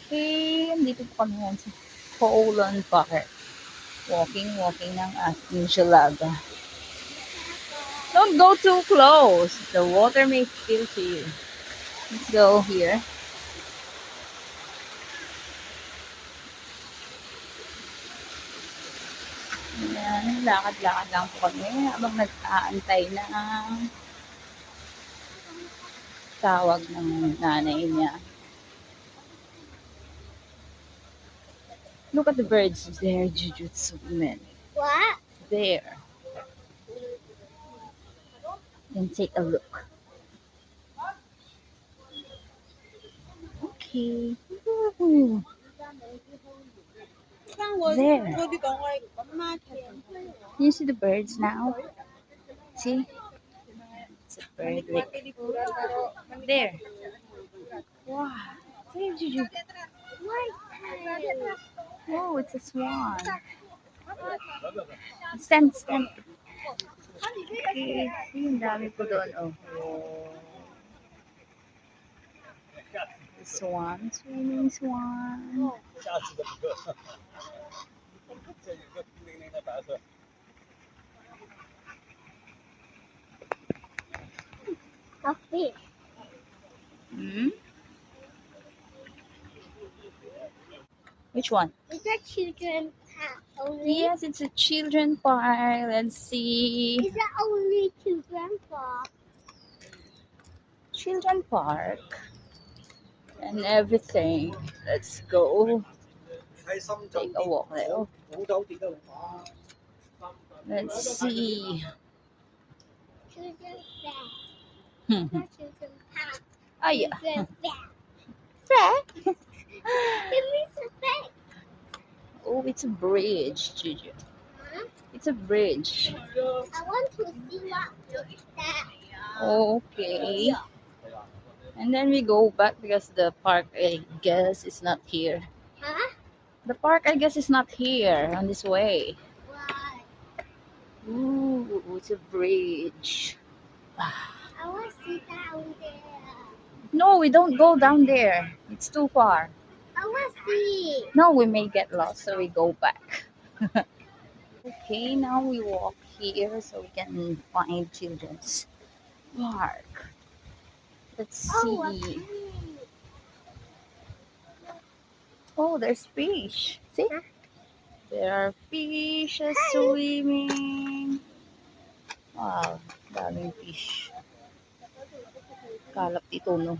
Okay, dito po kami ngayon sa Poland Park. Walking ng aking Shalaga. Don't go too close. The water may spill to you. Let's go here. Ayan, lakad-lakad lang po kami habang nag-aantay ng tawag ng nanay niya. Look at the birds there, Jujutsu men. What? There. Then take a look. Okay. Woo. There. You see the birds now? See? It's a bird lake. There. Wow. There, Juju. Oh, it's a swan. Stand. Okay. Yung dami po doon, oh. The swan, swimming swan. A fish. Hmm? Which one? Is that children park only? Yes, it's a children park. Let's see. Is that only children park? Children park. And everything. Let's go. Take a walk there. Let's see. Children fair. Hmm. Not children park. Oh, yeah. Children fair. Fair. It means a fair. Oh, it's a bridge, Juju. Huh? It's a bridge. I want to see what is that. Okay. And then we go back because the park, I guess, is not here. Huh? The park, I guess, is not here on this way. Why? Ooh, it's a bridge. Ah. I want to see down there. No, we don't go down there. It's too far. I want to see. No, we may get lost, so we go back. Okay, now we walk here so we can find children's park. Let's Oh, a see. tree. Oh, there's fish. See? Huh? There are fishes swimming. Wow, daming fish. Kalap ito, no?